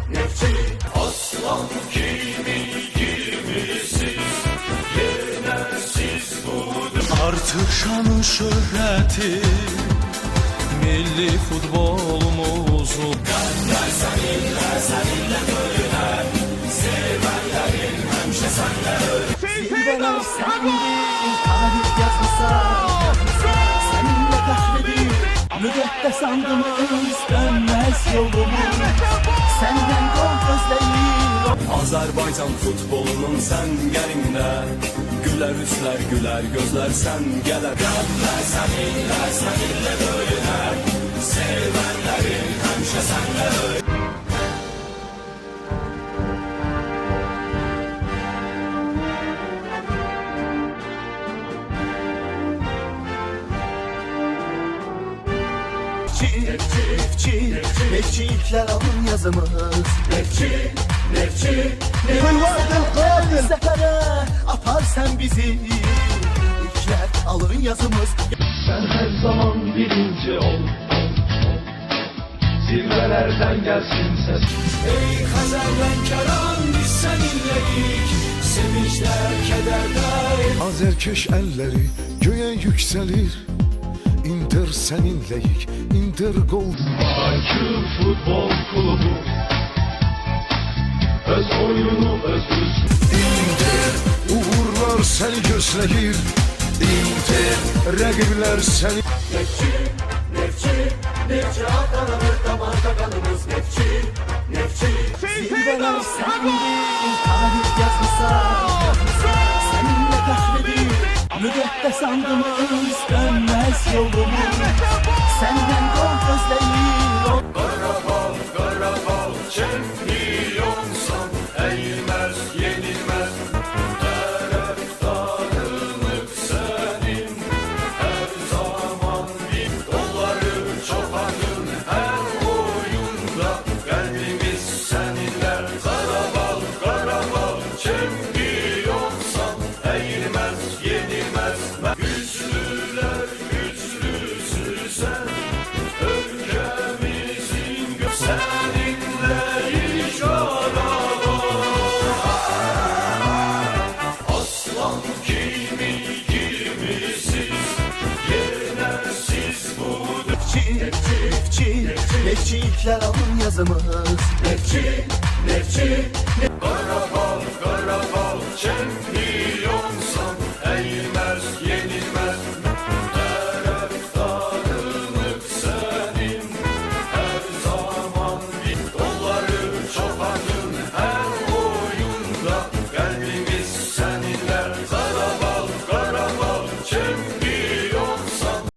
nefçi. Aslan kimisiz, yenersiz budur. Artık şanı şöhreti milli futbolumuzu. Gönder seninle bölüner, sevenlerin hemşe senle ölür. Zirveler sendir, tarih yazmışsa seninle kahvedir, müddet andımız dönmez yolumuz. Senden gol gözleyir. Azerbaycan futbolunun səngerində gülər üzlər, gülər gözlər sən gələr. Gönder seninle bölüner, sevenlerin hemşe senle ölür. Nefçilikler alın yazımız. Nefçi, Vardır katil sefere apar sen bizi. İlkler alın yazımız. Sen her zaman birinci ol. Zirvelerden gelsin ses. ey Xəzərdən Kəran, biz səninləyik, sevinclər, kədərlər. Azerkeş elleri göğe yükselir. Inter seninleyik, Inter gol. Bakü Futbol Klubu öz oyunu öz Inter uğurlar seni gözleyir. Inter rakipler seni. Nefçi atanımız, damarda kanımız. Nefçi. Zirveler sendir, tarih yazmışsa seninle kahvedir, müddet andımız dönmez yolumuz. Senden gol gözleyir. Qarabağ, çempiyonsan, eğilmez, yenilmez. Tərəfdarınıq sənin, hər zaman bin onları çoxadın. Hər oyunda qəlbimiz səninlə. Qarabağ, çempiyonsan, eğilmez, yenilmez. Güclülər, güclüsün sən, ölkəmizin seninle iş araba. Aslan kimisiz, yenersiz budur. Nefçilikler alın yazımız. Nefçi,